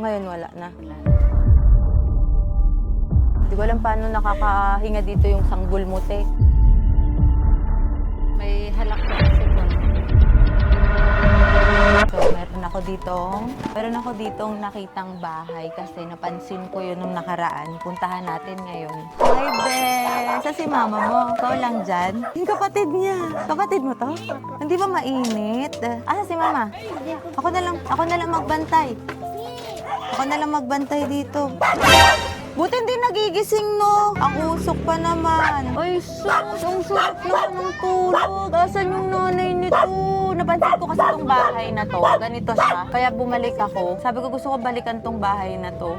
Ngayon wala na. Hindi ko alam paano nakakahinga dito yung sanggol mo, te. May halak na kasi po. So, meron ako ditong nakitang bahay kasi napansin ko yun nung nakaraan. Puntahan natin ngayon. Hi, Bes! Sa si mama mo. Ikaw lang dyan. Yung kapatid niya. Kapatid mo to? Hindi ba mainit? Asa si mama? Ako na lang magbantay. Ako na lang magbantay dito. Buti hindi nagigising, no? Ang usok pa naman. Ay, sus! Ang sarap naman ng tulog. Asan yung nanay nito? Napansin ko kasi itong bahay na to. Ganito siya. Kaya bumalik ako. Sabi ko gusto ko balikan tong bahay na to.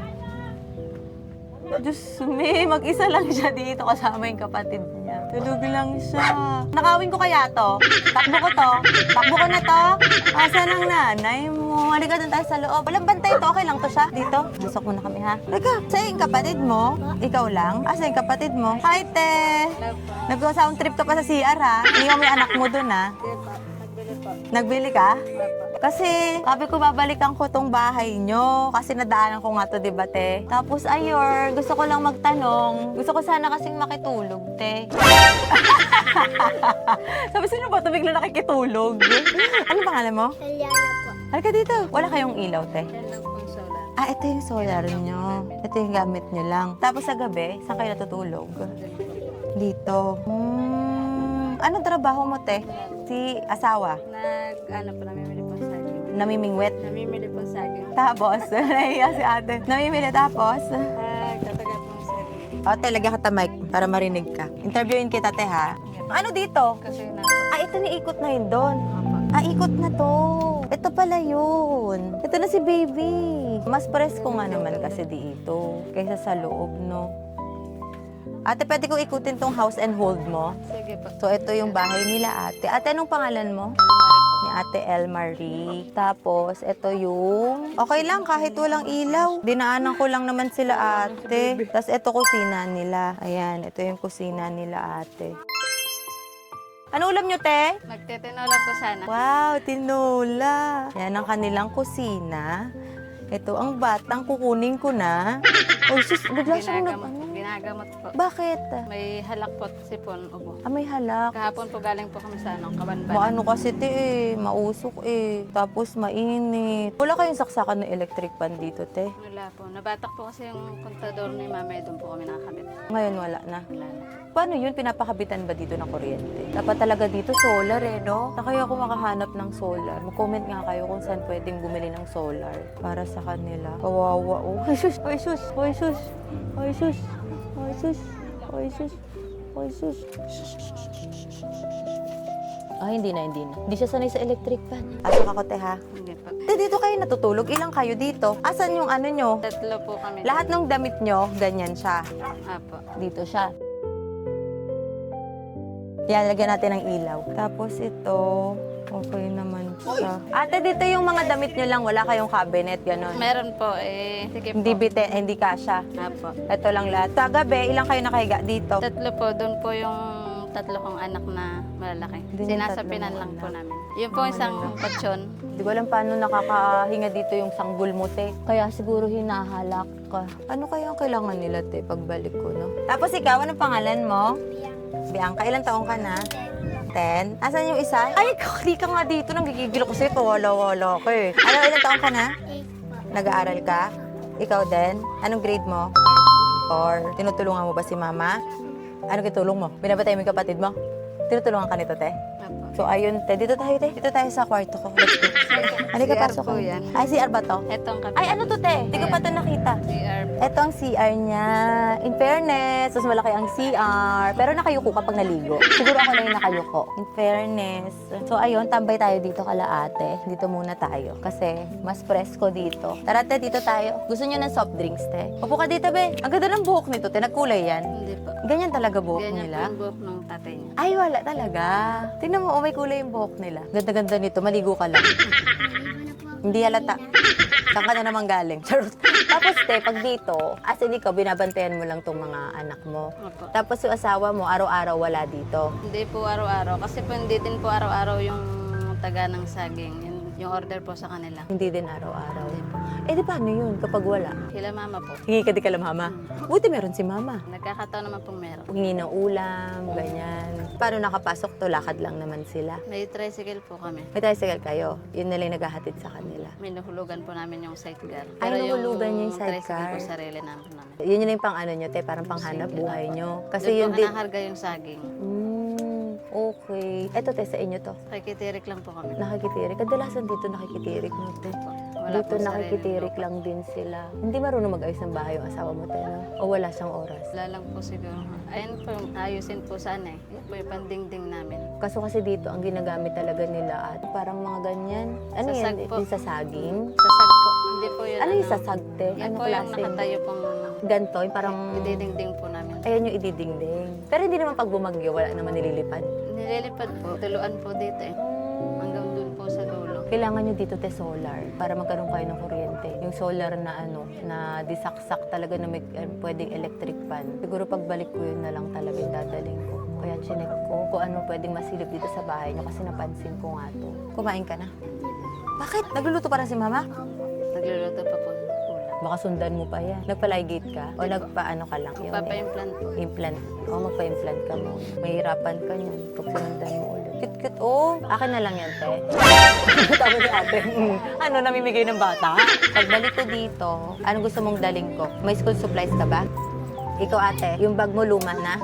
Diyos me, mag-isa lang siya dito kasama yung kapatid niya. Tulog lang siya. Nakawin ko kaya to? Takbo ko to? Takbo ko na to? Asan ang nanay mo? Halika doon tayo sa loob. Walang bantay to. Okay lang to siya? Dito? Busok muna kami ha. Halika. Sa'yo yung kapatid mo? Ikaw lang? Asa yung kapatid mo? Hi, te! Nag-sound trip ka pa sa CR ha? Hindi mo yung anak mo doon ha? Nagbili po. Nagbili ka? Kasi, sabi ko babalikan ko tong bahay nyo. Kasi nadaanan ko nga to, di ba, te? Tapos, ayor, gusto ko lang magtanong. Gusto ko sana kasing makitulog, te. Sabi, sino ba ito bigla nakikitulog? Ano pangalan mo? Eliana po. Halika dito. Wala kayong ilaw, te. Yan lang po ang solar. Ito yung solar nyo. Ito yung gamit nyo lang. Tapos sa gabi, saan kayo natutulog? Dito. Ano trabaho mo, te? Si asawa? Namimili po saging. Namimingwet? Namimili po saging. Tapos, nahiya si ate. Namimili tapos? Tatagal po ang saging. O, talaga ka mic para marinig ka. Interviewin kita, te, ha? Ano dito? Kasi na po. Ito niikot na yun doon. Opo. Ikot na to. Ito pala yun. Ito na si baby. Mas presko nga naman kasi dito kaysa sa loob, no? Ate, pwede ko ikutin tong house and hold mo? Sige po. So, ito yung bahay nila, ate. Ate, anong pangalan mo? Ni Ate Elmarie. Tapos, ito yung... Okay lang, kahit walang ilaw. Dinaanan ko lang naman sila, ate. Tapos, ito kusina nila. Ayan, ito yung kusina nila, ate. Ano ulam nyo, te? Magtitinola po sana. Wow, tinola. Yan ang kanilang kusina. Ito ang batang kukunin ko na. Oh, sus, bigla siyang Ginagamot po. Bakit? May halak po sipon, ubo. May halak. Kahapon po galing po kami sa Kabanban. Maano kasi te mausok Tapos mainit. Wala kayong saksakan ng electric pan dito, te? Wala po. Nabatak po kasi yung kontador ni mama, doon po kami nakakabit. Ngayon wala na. Wala na. Paano yun? Pinapakabitan ba dito ng kuryente? Dapat talaga dito solar no? Na kaya ako makahanap ng solar. Mag-comment nga kayo kung saan pwedeng bumili ng solar para sa kanila. Kawawa oh. Ay sus! Ay sus! Ay sus! Ay sus! Ay sus! Ay sus! Ay sus! Hindi na. Hindi siya sanay sa electric pan. Pasok ako, te, ha? Hindi po. Te, dito kayo natutulog. Ilang kayo dito? Asan yung ano nyo? Tatlo po kami. Lahat ng damit nyo, ganyan siya. Apo. Dito siya. Yan, lagyan natin ng ilaw. Tapos ito, okay naman siya. Ate, dito yung mga damit nyo lang. Wala kayong cabinet, gano'n. Meron po sige po. Hindi kasha. Apo. Ito lang lahat. Sa gabi, ilang kayo nakahiga dito? Tatlo po, doon po yung tatlo kong anak na malalaki. Doon yung Sinasapinan tatlo lang mong po anak. namin. Yun po isang patsyon. Hindi ko alam paano nakakahinga dito yung sanggol mo, te. Kaya siguro hinahalak ka. Ano kaya ang kailangan nila, te, pagbalik ko, no? Tapos ikaw, anong pangalan mo? Bianca, ilang taong ka na? 10? Asan yung isa? Ay, di ka nga dito. Nanggigigil ko sa'yo. Wala ka eh. Ano, ilang taong ka na? 8 po. Nag-aaral ka? Ikaw din? Anong grade mo? 4. Tinutulungan mo ba si mama? Anong kitulong mo? Binabatay mo yung kapatid mo? Tinutulungan ka nito, te? Apo. So, ayun, te. Dito tayo, te. Dito tayo sa kwarto ko. Let's go. Halika, CR pasok po ka. yan. Ay, CR ba to? Etong kapit. Ay, ano to, te? Hindi ko pa to nakita. CR. Ito ang CR niya. In fairness, mas malaki ang CR. Pero nakayuko kapag naligo. Siguro ako lang yung nakayuko. In fairness. So, ayun, tambay tayo dito kala ate. Dito muna tayo. Kasi, mas presko dito. Tara, te, dito tayo. Gusto niyo ng soft drinks, te? Upo ka dito, be. Ang ganda ng buhok nito, te. Nagkulay yan. Hindi po. Ganyan talaga buhok Ganyan po nila. yung buhok ng tatay niya. Ay, wala talaga. Tingnan mo, may kulay yung buhok nila. Ganda-ganda nito. Maligo ka lang. Hindi halata. Saan ka na naman galing? Charot. Tapos, te, pag dito, as in ikaw, binabantayan mo lang tong mga anak mo. Opo. Tapos yung asawa mo, araw-araw wala dito. Hindi po araw-araw. Kasi po hindi din po araw-araw yung taga ng saging. Yung order po sa kanila. Hindi din araw-araw. Eh, di paano yun kapag wala? Sila mama po. Hingi ka di kala mama. Buti meron si mama. Nagkakataon naman pong meron. Hingi ng ulam, ganyan. Paano nakapasok to? Lakad lang naman sila. May tricycle po kami. May tricycle kayo. Yun na lang naghahatid sa kanila. May nahulugan po namin yung sidecar. Ay, nahulugan niyo yung sidecar? tricycle po sarili namin. Yun yung pang ano nyo, te, parang panghanap buhay nyo. Kasi Doon yun po din. kinakarga yung saging. Okay. Eto, te, sa inyo to. Nakikitirik lang po kami. Nakikitirik. Kadalasan dito nakikitirik mo, te. Wala Dito po sarili nakikitirik lupa. lang din sila. Hindi marunong mag-ayos ng bahay yung asawa mo, te, no? O wala siyang oras? Wala lang po siguro. Ayun po, ayusin po sana eh. Yun po yung pandingding namin. Kaso kasi dito, ang ginagamit talaga nila at parang mga ganyan. Ano Sasag yan? po. Yung sa saging? Sasag po. Hindi po yun. Ano yung sasag, te? Yan Ano po yung klase? nakatayo pong Ganto, yung parang... ididingding po namin. Ayan yung ididingding. Pero hindi naman pag bumagyo, wala naman nililipad. Nililipad po. Tuluan po dito eh. Hanggang dun po sa dulo. Kailangan nyo dito, te, solar para magkaroon kayo ng kuryente. Yung solar na ano, na disaksak talaga na may pwedeng electric fan. Siguro pagbalik ko yun na lang talaga yung dadaling ko. Kaya chinek ko kung ano pwedeng masilip dito sa bahay nyo kasi napansin ko nga to. Kumain ka na? Bakit? Nagluluto pa rin si mama? Nagluluto pa po ng ulam. Baka sundan mo pa yan. Nagpa-ligate ka? O nagpa-ano ka lang? Yung Papa-implant po. implant. O magpa-implant ka mo. Mahirapan ka nyo pag sinundan mo ulit. Cute-cute. Oh, akin na lang yan, te. Tama ni ate. Ano, namimigay ng bata? Pagbalik ko dito, ano gusto mong daling ko? May school supplies ka ba? Ikaw, ate, yung bag mo luma na?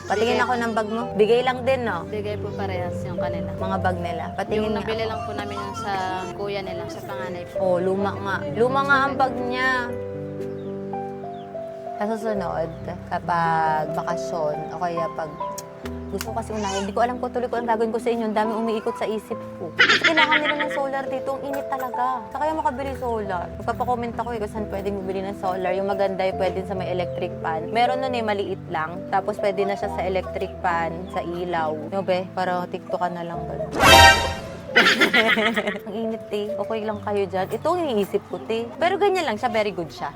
Patingin Bigay. ako ng bag mo. Bigay lang din, no? Bigay po parehas yung kanila. Mga bag nila. Patingin Yung nga. nabili lang po namin yung sa kuya nila, sa panganay po. Oh, luma nga. Luma nga ang bag niya. Sa susunod, kapag bakasyon, o kaya pag gusto ko kasi unahin, hindi ko alam kung tuloy ko ang gagawin ko sa inyo. Ang dami umiikot sa isip ko. Kasi kailangan nila ng solar dito. Ang init talaga. Sa kaya makabili solar. Magpapakomment ako kung saan pwedeng bumili ng solar. Yung maganda yung pwede sa may electric pan. Meron nun maliit lang. Tapos pwede na siya sa electric pan, sa ilaw. No be, para tiktokan na lang. Ang init eh. Okay lang kayo dyan. Ito ang iniisip ko, te. Pero ganyan lang siya. Very good siya.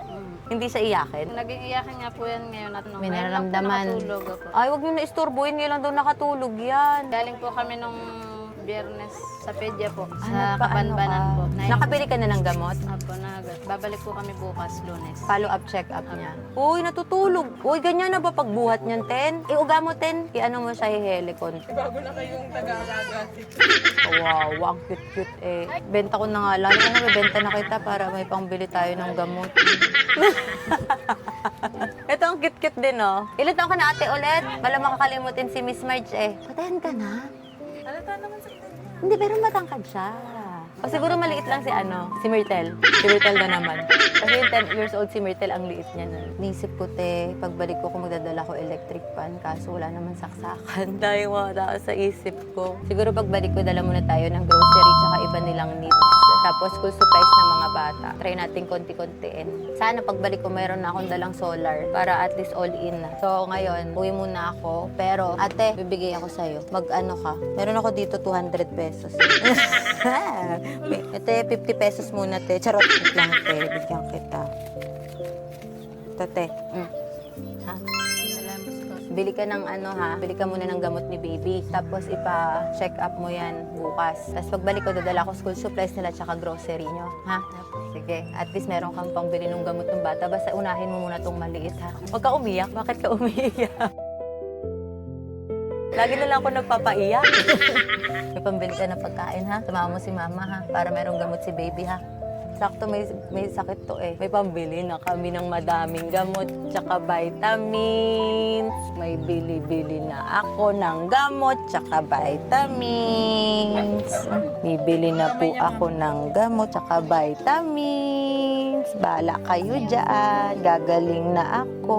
Hindi sa iyakin. Naging iyakin nga po yan ngayon at nung May ngayon lang po nararamdaman. nakatulog ako. Ay, wag niyo na istorbohin. Ngayon lang daw nakatulog yan. Galing po kami nung Biyernes sa Pedya po, Ah, sa nagpaano Kabanbanan ka? po. Nakabili ka na ng gamot? Apo, babalik po kami bukas, Lunes. Follow-up check-up niya. Uy, natutulog. Uy, ganyan na ba pagbuhat niyan, Ten? Iuga mo, Ten. I-ano mo siya, i-helicon. Bago na kayong taga-alaga. Wow, ang cute-cute eh. Benta ko na nga. Lalo ka na, benta na kita para may pangbili tayo ng gamot. Ito ang cute-cute din, oh. Ilan taon ka na, ate, ulit? Wala makakalimutin si Miss Marge, eh. Patayan ka na? Halata naman sa edad niya. Hindi, pero matangkad siya. O siguro maliit lang si Myrtle. Si Myrtle na naman. Kasi yung 10 years old si Myrtle, ang liit niya na. Naisip ko, te, pagbalik ko kung magdadala ko electric pan, kaso wala naman saksakan. Dahil mga tao sa isip ko. Siguro pagbalik ko, dala muna tayo ng grocery tsaka iba nilang needs. Tapos school supplies ng mga bata. Try natin konti-kontiin. Sana pagbalik ko, mayroon na akong dalang solar para at least all in na. So ngayon, uwi muna ako. Pero ate, bibigay ako sa'yo. Mag-ano ka? Meron ako dito 200 pesos. Ate, 50 pesos muna, te. Charot lang, te. Bigyan kita. Ito, te. Ha? Salamat po. Bili ka ng ano, ha? Bili ka muna ng gamot ni baby. Tapos ipa-check up mo yan bukas. Tapos pagbalik ko, dadala ko school supplies nila tsaka grocery nyo. Ha? Sige. At least meron kang pangbili ng gamot ng bata. Basta unahin mo muna tong maliit, ha? Huwag ka umiyak. Bakit ka umiyak? Lagi na lang ako nagpapaiyak. May pambili ka ng pagkain, ha? Sumama mo si mama, ha? Para merong gamot si baby, ha? Sakto may sakit to eh. May pambili na kami ng madaming gamot tsaka vitamins. May bili-bili na ako ng gamot tsaka vitamins. Bibili na po ako ng gamot tsaka vitamins. Bahala kayo dyan. Gagaling na ako.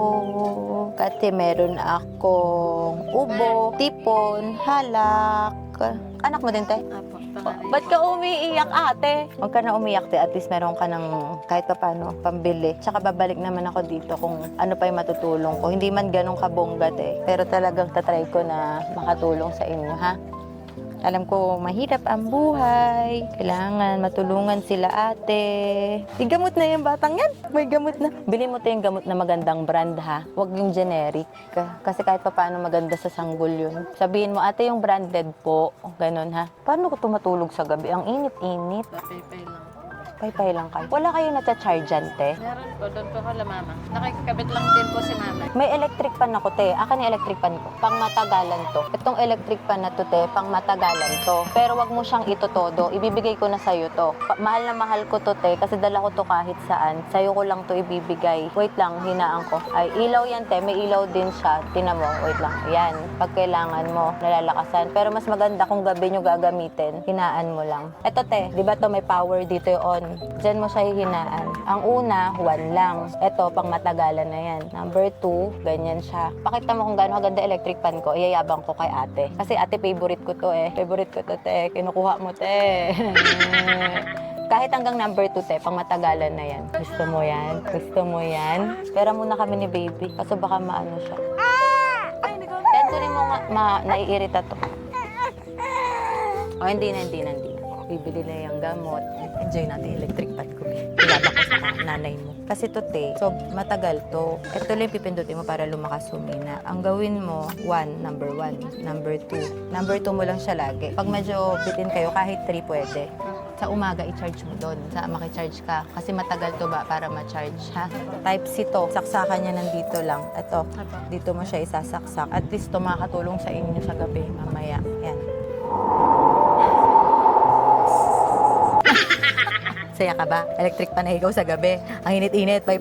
Kasi meron akong ubo, tipon, halak. Anak mo din, te? Apo, panganay. Ba't ka umiiyak, ate? Huwag ka na umiyak, te. At least meron ka ng kahit pa paano, pambili. Tsaka babalik naman ako dito kung ano pa yung matutulong ko. Hindi man ganun kabongga, te. Pero talagang tatry ko na makatulong sa inyo, ha? Alam ko, mahirap ang buhay. Kailangan matulungan sila ate. May gamot na yung batang yan. May gamot na. Bili mo tayo yung gamot na magandang brand ha. Huwag yung generic. Kasi kahit pa paano maganda sa sanggol yun. Sabihin mo, ate yung branded po. Ganon ha. Paano ko tumatulog sa gabi? Ang init-init. Papay lang. Pay-pay lang kayo. Wala kayo na-charge dyan, te? Meron po, doon po ako mama. Nakikabit lang din po si mama. May electric pan ako, te. Akin yung electric pan ko. Pang matagalan to. Itong electric pan na to, te, pang matagalan to. Pero wag mo siyang itotodo. Ibibigay ko na sa'yo to. Mahal na mahal ko to, te, kasi dala ko to kahit saan. Sa'yo ko lang to ibibigay. Wait lang, hinaan ko. Ay, ilaw yan, te. May ilaw din siya. Tina mo, wait lang. Yan. Pag kailangan mo, nalalakasan. Pero mas maganda kung gabi nyo gagamitin. Hinaan mo lang. Eto, te, di ba to may power dito yung on? Diyan mo siya hihinaan. Ang una, 1 lang. Ito, pang matagalan na yan. Number 2, ganyan siya. Pakita mo kung gaano kaganda electric pan ko. Iyayabang ko kay ate. Kasi ate, favorite ko to eh. Favorite ko to, te. Kinukuha mo, te. Kahit hanggang number 2, te, pang matagalan na yan. Gusto mo yan? Gusto mo yan? Pera muna kami ni baby. Kaso baka maano siya. Yan, kunin mo nga. Naiirita to. O, hindi na. Bibili na yung gamot. Enjoy natin electric pan ko. Ilabak ko sa nanay mo. Kasi to, te, so matagal to. Ito lang pipindutin mo para lumakas humina. Ang gawin mo, number 1. Number 2. Number 2 mo lang siya lagi. Pag medyo bitin kayo, kahit 3 pwede. Sa umaga, i-charge mo doon. Sa makicharge ka. Kasi matagal to ba para ma-charge, ha? Type C to. Saksakan niya nandito lang. Ito, dito mo siya isasaksak. At least to makakatulong sa inyo sa gabi mamaya. Yan. Saya ka ba? Electric pa na ikaw sa gabi. Ang init-init, pay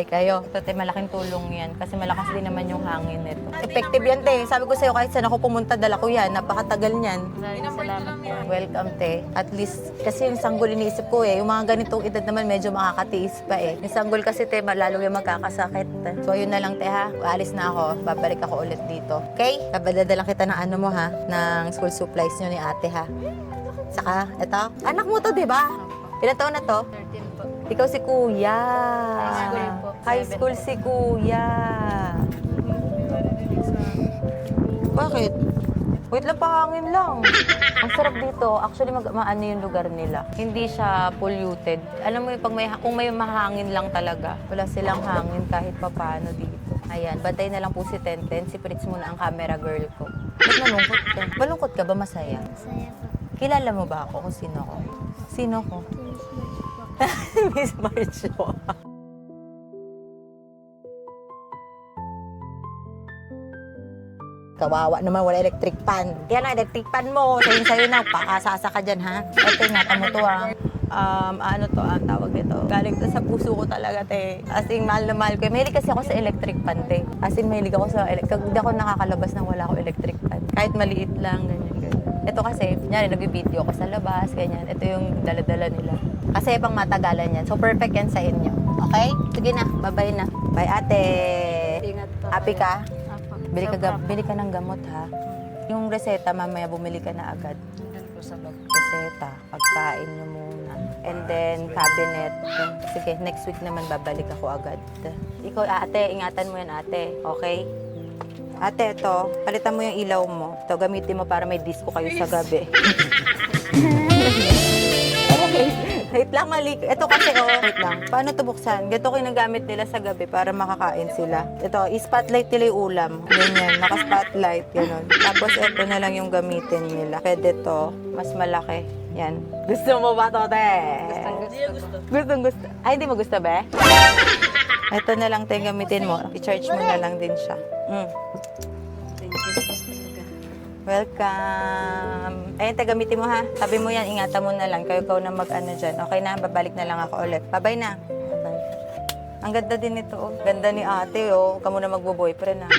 kayo. Ito, te, malaking tulong yan. Kasi malakas din naman yung hangin nito. Effective yan, te. Sabi ko sa'yo, kahit saan ako pumunta, dala ko yan. Napakatagal niyan. Maraming salamat po. Welcome, te. At least, kasi yung sanggol iniisip ko eh. Yung mga ganitong edad naman, medyo makakatiis pa eh. Yung sanggol kasi, te, lalo yung magkakasakit. So, yun na lang, te, ha. Alis na ako. Babalik ako ulit dito. Okay? Kabadadalang kita ng ano mo, ha. Ng school supplies nyo ni ate, ha. Saka, ito. Anak mo to, di ba? Ilan taon na to? 13 po. Ikaw si Kuya. High school po. High school si Kuya. Bakit? Wait lang, pahangin lang. Ang sarap dito. Actually, maano yung lugar nila. Hindi siya polluted. Alam mo, kung may mahangin lang talaga, wala silang hangin kahit papaano dito. Ayan, bantay na lang po si Tenten. Si Fritz muna ang camera girl ko. Ba't nalungkot ka? Malungkot ka ba? Masaya? Masaya po. Kilala mo ba ako kung sino ko? Sino ko? Miss Marcho. Kawawa naman, wala electric pan. Yan ang electric pan mo. Sa'yo na, pakasasa ka dyan, ha? Ito, ingatan mo to, ha? Ano to, ang tawag nito? Galing to sa puso ko talaga, te. As in, mahal na mahal ko. Mahilig kasi ako sa electric pan, te. As in, mahilig ako sa electric. Hindi ako nakakalabas nang wala ako electric pan. Kahit maliit lang, ganyan. Ito kasi, nyari, nag-video ko sa labas, ganyan. Ito yung dala-dala nila. Kasi pang matagalan yan. So, perfect yan sa inyo. Okay? Sige na. Bye-bye na. Bye, ate. Ingat po. Happy ka? Apo. Bili ka ng gamot, ha? Yung reseta, mamaya bumili ka na agad. Nandun po sa bag. Reseta, pagkain nyo muna. And then, cabinet. Sige, next week naman babalik ako agad. Ikaw, ate, ingatan mo yan, ate. Okay? Ate, ito, palitan mo yung ilaw mo. Ito, gamitin mo para may disco kayo sa gabi. Okay. Wait lang, mali. Ito kasi, wait lang. Paano ito buksan? Ganito ko yung nagamit nila sa gabi para makakain sila. Ito, i-spotlight nila yung ulam. Ganyan, naka-spotlight, gano'n. Tapos ito na lang yung gamitin nila. Pwede to, mas malaki. Yan. Gusto mo ba to, te? Gusto. Ay, hindi mo gusto, be? Ito na lang tayo gamitin mo. I-charge mo na lang din siya. Thank you. Welcome. Ayun, tayo gamitin mo, ha. Sabi mo yan, ingatan mo na lang. Ikaw na mag-ano dyan. Okay na, babalik na lang ako ulit. Bye-bye na. Bye-bye. Ang ganda din ito, oh. Ganda ni ate, oh. Kamu na magbo-boyfriend, ha.